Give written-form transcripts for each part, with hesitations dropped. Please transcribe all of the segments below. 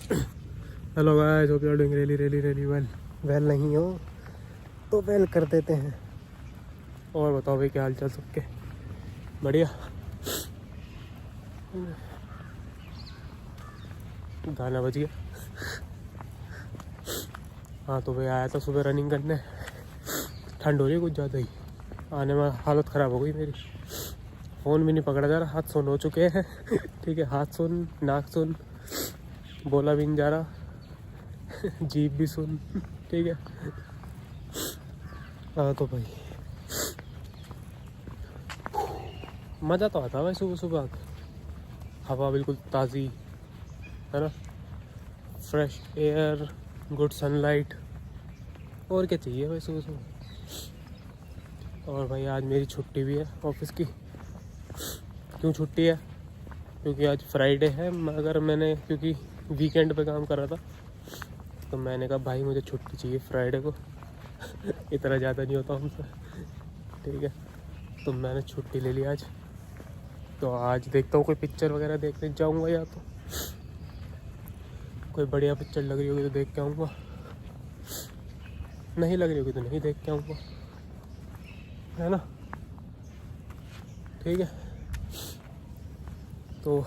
Hello guys, hope you are doing really well नहीं हो तो वेल कर देते हैं। और बताओ भाई, क्या हाल चाल सबके? बढ़िया। गाना बज गया। हाँ तो भाई आया था सुबह रनिंग करने। ठंड हो रही है कुछ ज़्यादा ही, आने में हालत ख़राब हो गई मेरी। फ़ोन भी नहीं पकड़ा जा रहा, हाथ सुन हो चुके हैं। ठीक है, हाथ सुन, नाक सुन, बोला भी नहीं जा रहा, जीभ भी सुन। ठीक है। हाँ तो भाई मज़ा तो आता है भाई सुबह सुबह। हवा बिल्कुल ताज़ी है ना, फ्रेश एयर, गुड सनलाइट, और क्या चाहिए भाई सुबह सुबह। और भाई आज मेरी छुट्टी भी है ऑफिस की। क्यों छुट्टी है? क्योंकि आज फ्राइडे है, मगर मैंने क्योंकि वीकेंड पे काम कर रहा था तो मैंने कहा भाई मुझे छुट्टी चाहिए फ्राइडे को। इतना ज़्यादा नहीं होता हमसे। ठीक है, तो मैंने छुट्टी ले ली आज। तो आज देखता हूँ कोई पिक्चर वगैरह देखने जाऊँगा, या तो कोई बढ़िया पिक्चर लग रही होगी तो देख के आऊँगा, नहीं लग रही होगी तो नहीं देख के आऊँगा, है ना। ठीक है, तो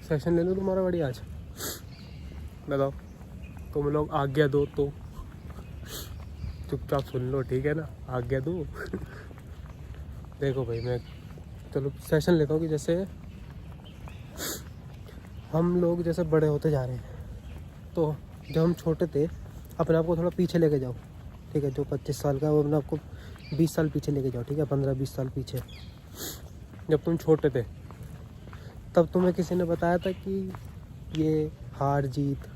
सेशन ले लूँ तुम्हारा बढ़िया आज। बताओ, तुम लोग आज्ञा दो तो चुपचाप सुन लो, ठीक है ना, आज्ञा दो। देखो भाई, मैं चलो सेशन लेता हूँ कि जैसे हम लोग जैसे बड़े होते जा रहे हैं, तो जब हम छोटे थे अपने आप को थोड़ा पीछे लेके जाओ। ठीक है, जो 25 साल का है वो अपने आप को 20 साल पीछे लेके जाओ। ठीक है, 15-20 साल पीछे। जब तुम छोटे थे तब तुम्हें किसी ने बताया था कि ये हार जीत,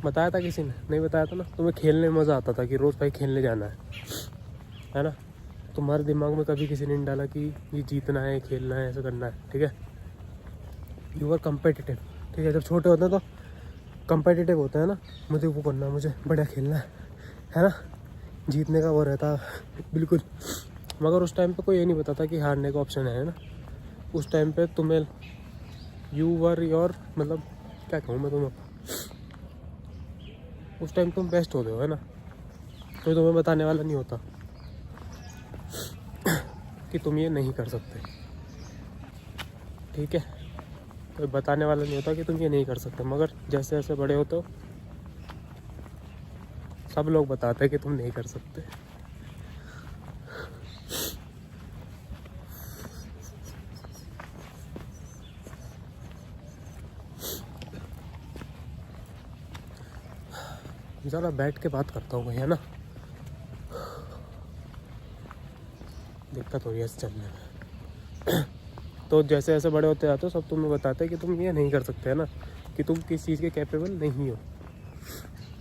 बताया था किसी ने? नहीं बताया था ना। तुम्हें खेलने में मज़ा आता था कि रोज़ भाई खेलने जाना है ना। तुम्हारे दिमाग में कभी किसी ने नहीं डाला कि ये जीतना है, खेलना है, ऐसा करना है। ठीक है, यू आर कम्पिटिटिव। ठीक है, जब छोटे होते हैं तो कम्पिटिटिव होते हैं ना, मुझे वो करना है, मुझे बढ़िया खेलना है ना, जीतने का वो रहता बिल्कुल। मगर उस टाइम पे कोई ये नहीं बताता कि हारने का ऑप्शन है ना। उस टाइम पे तुम्हें यू वर योर, मतलब क्या कहूँ मैं तुम्हें, उस टाइम तुम बेस्ट होते हो, है ना। कोई तुम्हें बताने वाला नहीं होता कि तुम ये नहीं कर सकते। ठीक है, कोई बताने वाला नहीं होता कि तुम ये नहीं कर सकते। मगर जैसे जैसे बड़े होते हो सब लोग बताते हैं कि तुम नहीं कर सकते। ज़रा बैठ के बात करता हूँ भाई, है ना, दिक्कत हो रही है चलने में। तो जैसे जैसे बड़े होते जाते हो सब तुम्हें बताते हैं कि तुम ये नहीं कर सकते, है ना, कि तुम किस चीज़ के कैपेबल नहीं हो।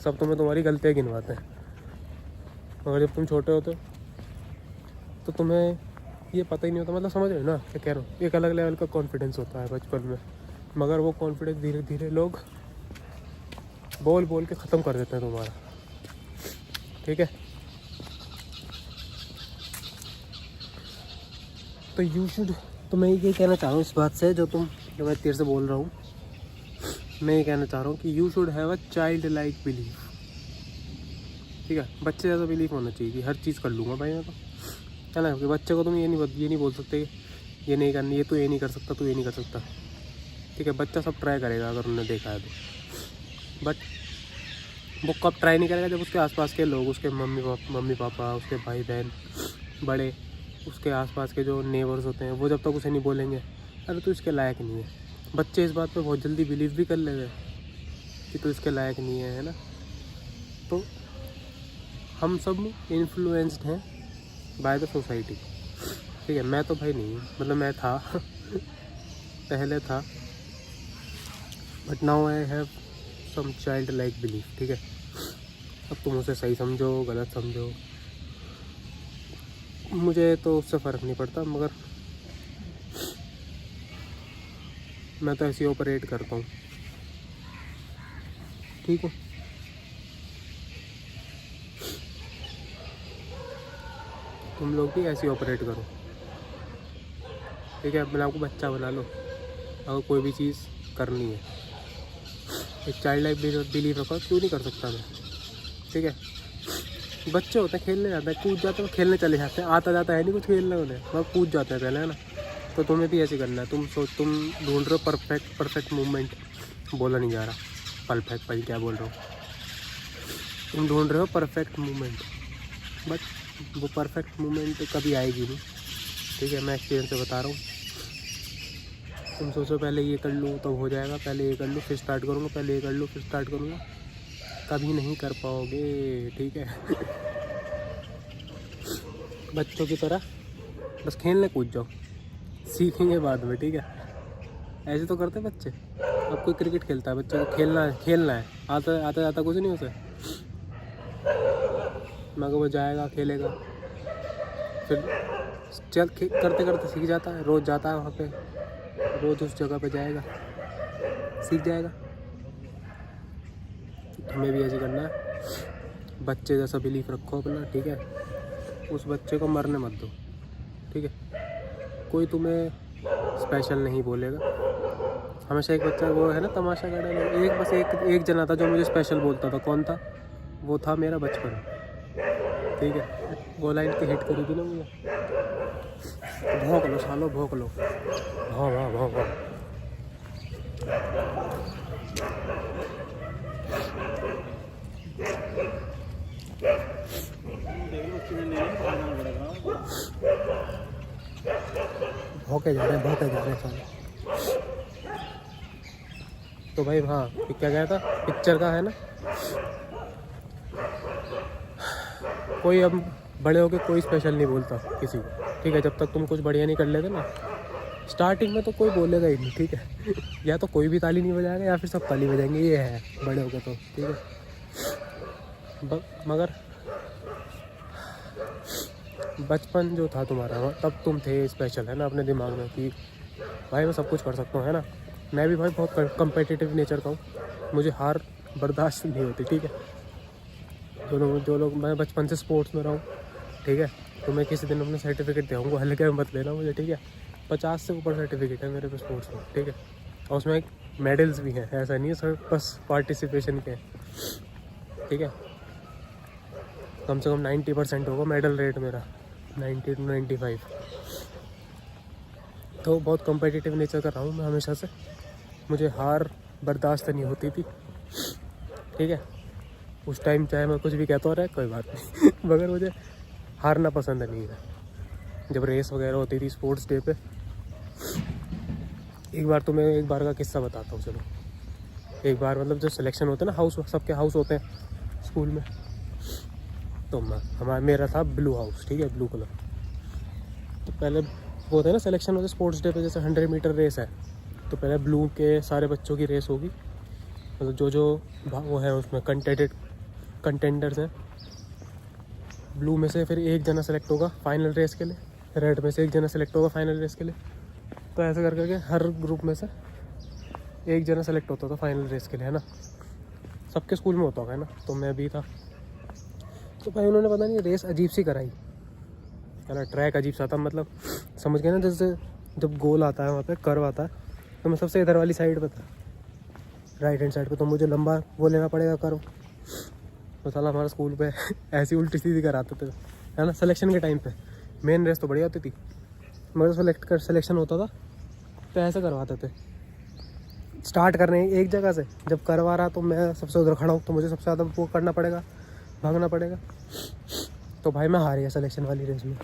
सब तुम्हें तुम्हारी गलतियाँ गिनवाते हैं। मगर जब तुम छोटे होते हो तो तुम्हें ये पता ही नहीं होता, मतलब समझ रहे हो ना क्या कह रहा हूँ। एक अलग लेवल का कॉन्फिडेंस होता है बचपन में, मगर वो कॉन्फिडेंस धीरे धीरे लोग बोल बोल के ख़त्म कर देते हैं तुम्हारा। ठीक है, तो यू शुड, तो मैं ये कहना चाह रहा हूँ इस बात से, जो मैं तेरे से बोल रहा हूँ, मैं ये कहना चाह रहा हूँ कि you should have a child like belief. ठीक है, बच्चे जैसा बिलीफ होना चाहिए कि हर चीज़ कर लूँगा भाई मैं तो, है ना। कि बच्चे को तुम ये नहीं बोल सकते ये नहीं करनी, ये तो ये नहीं कर सकता, तू ये नहीं कर सकता। ठीक है, बच्चा सब ट्राई करेगा अगर उन्होंने देखा है तो, बट वो कब ट्राई नहीं करेगा? जब उसके आसपास के लोग, उसके मम्मी पापा, उसके भाई बहन बड़े, उसके आसपास के जो नेबर्स होते हैं, वो जब तक उसे नहीं बोलेंगे अरे तू इसके लायक नहीं है। बच्चे इस बात पे बहुत जल्दी बिलीव भी कर लेंगे कि तू इसके लायक नहीं है ना। तो हम सब इन्फ्लुएंस्ड हैं बाय द सोसाइटी। ठीक है, मैं तो भाई नहीं हूँ, मतलब मैं था पहले था, but now I have some childlike belief. ठीक है, अब तुम उसे सही समझो गलत समझो, मुझे तो उससे फ़र्क नहीं पड़ता, मगर मैं तो ऐसे ऑपरेट करता हूँ। ठीक है, तुम लोग भी ऐसे ऑपरेट करो। ठीक है, अपने आपको बच्चा बना लो अगर कोई भी चीज़ करनी है। एक चाइल्ड लाइक बिलीव रखो, क्यों नहीं कर सकता मैं, ठीक है। बच्चे होते हैं, खेलने जाते हैं, कूद जाते हैं, खेलने चले जाते हैं, आता जाता है नहीं कुछ खेलने उन्हें, वह कूद जाते हैं पहले, है ना। तो तुम्हें भी ऐसे करना है। तुम ढूंढ रहे हो परफेक्ट मूवमेंट, बोला नहीं जा रहा, परफेक्ट भाई क्या बोल रहा हूँ, तुम ढूंढ रहे हो परफेक्ट मूवमेंट, बट वो परफेक्ट मूवमेंट कभी आएगी नहीं, ठीक है। मैं एक्सपीरियंस से बता रहा हूँ। तुम सोचो पहले ये कर लूँ तब हो जाएगा, पहले ये कर लूँ फिर स्टार्ट करूँगा, पहले ये कर लूँ फिर स्टार्ट करूँगा, कभी नहीं कर पाओगे, ठीक है। बच्चों की तरह बस खेलने कूद जाओ, सीखेंगे बाद में, ठीक है। ऐसे तो करते बच्चे। अब कोई क्रिकेट खेलता है, बच्चे को खेलना है, आता जाता कुछ नहीं उसे, मगर वो जाएगा खेलेगा, फिर करते करते सीख जाता है, रोज़ जाता है वहाँ पे, रोज़ उस जगह पे जाएगा, सीख जाएगा। हमें भी ऐसे करना है, बच्चे जैसा बिलीफ रखो अपना, ठीक है। उस बच्चे को मरने मत दो, ठीक है। कोई तुम्हें स्पेशल नहीं बोलेगा। हमेशा एक बच्चा वो है ना तमाशा का एक जना था जो मुझे स्पेशल बोलता था। कौन था? वो था मेरा बचपन, ठीक है। वो लाइन की हिट करी थी ना मुझे, भौंक लो सालो भौंक लो, हाँ हाँ हाँ हाँ। भौंके जा रहे साले। तो भाई हाँ, क्या गया था पिक्चर का, है ना। कोई अब बड़े होके कोई स्पेशल नहीं बोलता किसी को, ठीक है। जब तक तुम कुछ बढ़िया नहीं कर लेते ना, स्टार्टिंग में तो कोई बोलेगा ही नहीं, ठीक है। या तो कोई भी ताली नहीं बजाएगा या फिर सब ताली बजाएंगे, ये है बड़े होके तो, ठीक है। मगर बचपन जो था तुम्हारा, तब तुम थे स्पेशल, है ना, अपने दिमाग में कि भाई मैं सब कुछ कर सकता हूँ, है ना। मैं भी भाई बहुत कम्पिटिटिव नेचर का हूँ, मुझे हार बर्दाश्त नहीं होती, ठीक है। जो लोग मैं बचपन से स्पोर्ट्स में रहा हूँ, ठीक है, तो मैं किसी दिन अपना सर्टिफिकेट दूँगा, हल्के में मत लेना मुझे, ठीक है। 50 से ऊपर सर्टिफिकेट है मेरे पे स्पोर्ट्स में, ठीक है। और उसमें एक मेडल्स भी हैं, ऐसा नहीं है सर बस पार्टिसिपेशन के, ठीक है। कम से कम 90% होगा मेडल रेट मेरा, 90 to 95। तो बहुत कम्पिटिटिव नेचर का रहा हूँ मैं हमेशा से, मुझे हार बर्दाश्त नहीं होती थी, ठीक है। उस टाइम चाहे मैं कुछ भी कहता रहा, कोई बात नहीं। मगर मुझे हारना पसंद नहीं है। जब रेस वगैरह होती थी स्पोर्ट्स डे पे, एक बार का किस्सा बताता हूँ, चलो। एक बार मतलब जो सिलेक्शन होते हैं ना, हाउस, सबके हाउस होते हैं स्कूल में, तो मेरा था ब्लू हाउस, ठीक है, ब्लू कलर। तो पहले वो होते हैं ना सिलेक्शन होते स्पोर्ट्स डे पे, जैसे 100 मीटर रेस है, तो पहले ब्लू के सारे बच्चों की रेस होगी, मतलब जो वो है उसमें कंटेंडर्स हैं। ब्लू में से फिर एक जना सेलेक्ट होगा फाइनल रेस के लिए, रेड में से एक जना सेलेक्ट होगा फाइनल रेस के लिए। तो ऐसे कर करके हर ग्रुप में से एक जना सेलेक्ट होता था फाइनल रेस के लिए, है ना। सबके स्कूल में होता होगा, है ना। तो मैं भी था। तो भाई उन्होंने पता नहीं रेस अजीब सी कराई, है ना, ट्रैक अजीब सा था, मतलब समझ गए ना, जैसे जब गोल आता है वहाँ पे कर्व आता है, तो मैं सबसे इधर वाली साइड पे था, राइट हैंड साइड पे, तो मुझे लंबा वो लेना पड़ेगा कर्व। तो साला हमारा स्कूल पे ऐसी उल्टी सीधी कराते थे, है ना, सिलेक्शन के टाइम पे। मेन रेस तो बढ़िया होती थी, मगर सिलेक्शन होता था तो ऐसे करवाते थे। स्टार्ट करने एक जगह से जब करवा रहा, तो मैं सबसे उधर खड़ा हूँ, तो मुझे सबसे ज़्यादा वो करना पड़ेगा, भागना पड़ेगा। तो भाई मैं हार गया सिलेक्शन वाली रेस में।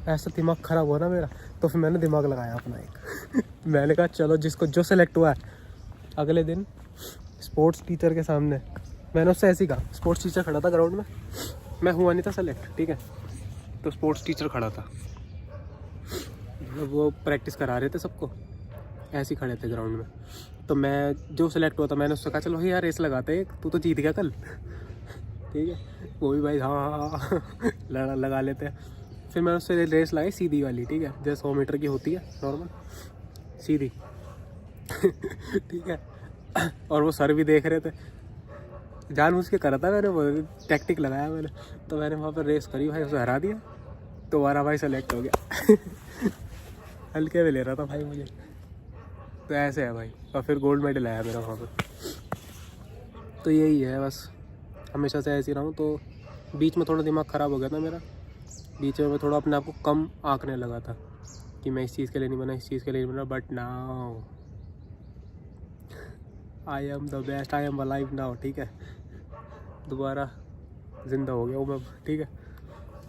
ऐसा दिमाग ख़राब हुआ ना मेरा, तो फिर मैंने दिमाग लगाया अपना एक। मैंने कहा चलो जिसको जो सेलेक्ट हुआ है, अगले दिन स्पोर्ट्स टीचर के सामने मैंने उससे ऐसे ही कहा। स्पोर्ट्स टीचर खड़ा था ग्राउंड में, मैं हुआ नहीं था सेलेक्ट, ठीक है। तो स्पोर्ट्स टीचर खड़ा था, वो प्रैक्टिस करा रहे थे सबको, ऐसे ही खड़े थे ग्राउंड में। तो मैं जो सेलेक्ट हुआ था, मैंने उससे कहा चलो भाई यार रेस लगाते हैं, तू तो जीत गया कल, ठीक है। वो भी भाई हाँ लगा लेते हैं। फिर मैंने उससे रेस लाई सीधी वाली, ठीक है, जैसे 100 मीटर की होती है नॉर्मल सीधी। ठीक है। और वो सर भी देख रहे थे, जानबूझ के करा था मैंने, वो टैक्टिक लगाया मैंने। तो मैंने वहाँ पर रेस करी भाई, उसे हरा दिया, तो हमारा भाई सेलेक्ट हो गया। हल्के में ले रहा था भाई मुझे। तो ऐसे है भाई, और फिर गोल्ड मेडल आया मेरा वहाँ पर। तो यही है बस, हमेशा से ऐसे ही रहा हूँ। तो बीच में थोड़ा दिमाग ख़राब हो गया था मेरा, बीच में मैं थोड़ा अपने आप को कम आंकने लगा था कि मैं इस चीज़ के लिए नहीं बना, इस चीज़ के लिए नहीं बना। But now I am the best, I am alive now, ठीक है। दोबारा ज़िंदा हो गया हूँ मैं, ठीक है।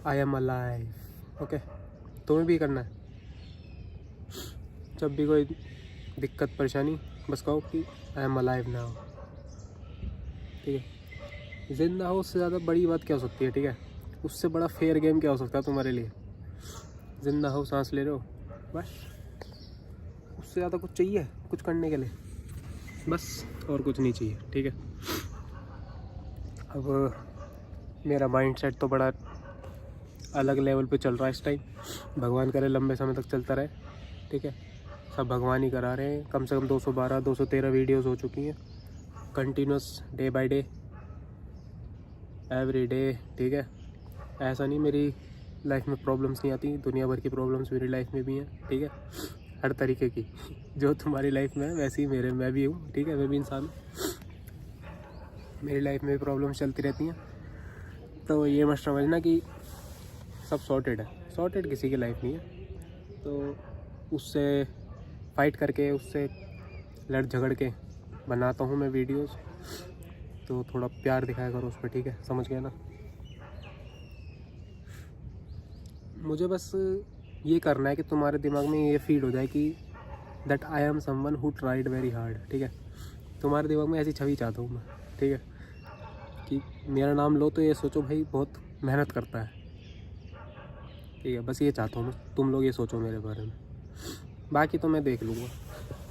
I am alive, okay. तुम्हें भी करना है, जब भी कोई दिक्कत परेशानी बस कहो कि आई एम अलाइव नाउ, ठीक है। ज़िंदा हो उससे ज़्यादा बड़ी बात क्या हो सकती है, ठीक है। उससे बड़ा फेयर गेम क्या हो सकता है तुम्हारे लिए। ज़िंदा हो, सांस ले रहे हो, बस उससे ज़्यादा कुछ चाहिए कुछ करने के लिए, बस और कुछ नहीं चाहिए, ठीक है। अब मेरा माइंड सेट तो बड़ा अलग लेवल पे चल रहा है इस टाइम, भगवान करे लंबे समय तक चलता रहे, ठीक है। सब भगवान ही करा रहे हैं। कम से कम 212 213 वीडियोज़ हो चुकी हैं continuous, day by day, every day, ठीक है। ऐसा नहीं मेरी लाइफ में प्रॉब्लम्स नहीं आती, दुनिया भर की प्रॉब्लम्स मेरी लाइफ में भी हैं, ठीक है। हर तरीके की, जो तुम्हारी लाइफ में है वैसे ही मैं भी हूँ, ठीक है। मैं भी इंसान हूँ, मेरी लाइफ में भी प्रॉब्लम्स चलती रहती हैं। तो ये मत समझना कि सब सॉर्टेड है, सॉर्टेड किसी की लाइफ नहीं है। तो उससे फाइट करके, उससे लड़ झगड़ के बनाता हूँ मैं वीडियोस, तो थोड़ा प्यार दिखाया करो उस पर, ठीक है। समझ गए ना। मुझे बस ये करना है कि तुम्हारे दिमाग में ये फील हो जाए कि that I am someone who tried very hard, ठीक है। तुम्हारे दिमाग में ऐसी छवि चाहता हूँ मैं, ठीक है, कि मेरा नाम लो तो ये सोचो भाई बहुत मेहनत करता है, ठीक है। बस ये चाहता हूँ मैं, तुम लोग ये सोचो मेरे बारे में, बाकी तो मैं देख लूँगा,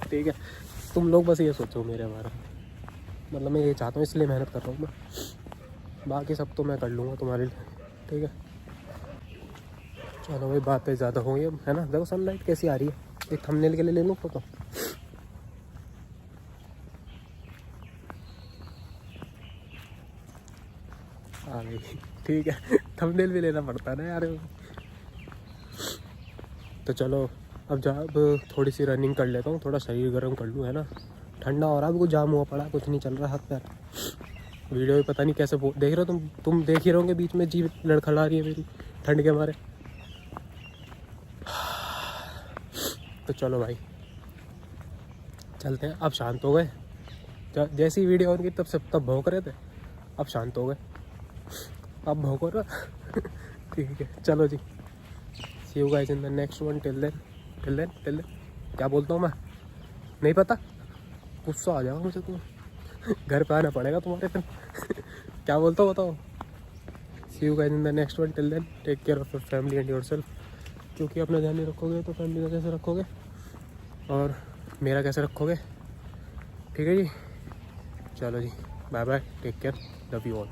ठीक है। तुम लोग बस ये सोचो मेरे बारे में, मतलब मैं ये चाहता हूँ, इसलिए मेहनत कर रहा हूँ मैं, बाकी सब तो मैं कर लूँगा तुम्हारे लिए, ठीक है। चलो भाई, बातें ज़्यादा हो गई अब, है ना। देखो सनलाइट कैसी आ रही है, एक थंबनेल के लिए ले लूँ फोटो। आ गई, ठीक है। थंबनेल भी लेना पड़ता है ना यार। तो चलो अब थोड़ी सी रनिंग कर लेता हूँ, थोड़ा शरीर गर्म कर लूँ, है ना। ठंडा हो रहा है, अभी कुछ जाम हुआ पड़ा, कुछ नहीं चल रहा हाथ पैर। वीडियो भी पता नहीं कैसे देख रहे हो तुम देख ही रहोगे, बीच में जीभ लड़खड़ा रही है मेरी ठंड के मारे। तो चलो भाई चलते हैं, अब शांत हो गए। जैसी वीडियो ऑन की तब भौंक रहे थे, अब शांत हो गए, अब भौंको रहा। ठीक है, चलो जी, see you guys in the next one. Till then क्या बोलता हूँ मैं, नहीं पता, गुस्सा आ जाएगा मुझे तो, घर पे आना पड़ेगा तुम्हारे फिर। क्या बोलता हूँ बताओ। See you guys in the next one. Till then take care of your family and yourself, क्योंकि अपना ध्यान नहीं रखोगे तो फैमिली का कैसे रखोगे और मेरा कैसे रखोगे, ठीक है जी। चलो जी, bye bye, take care, love you all.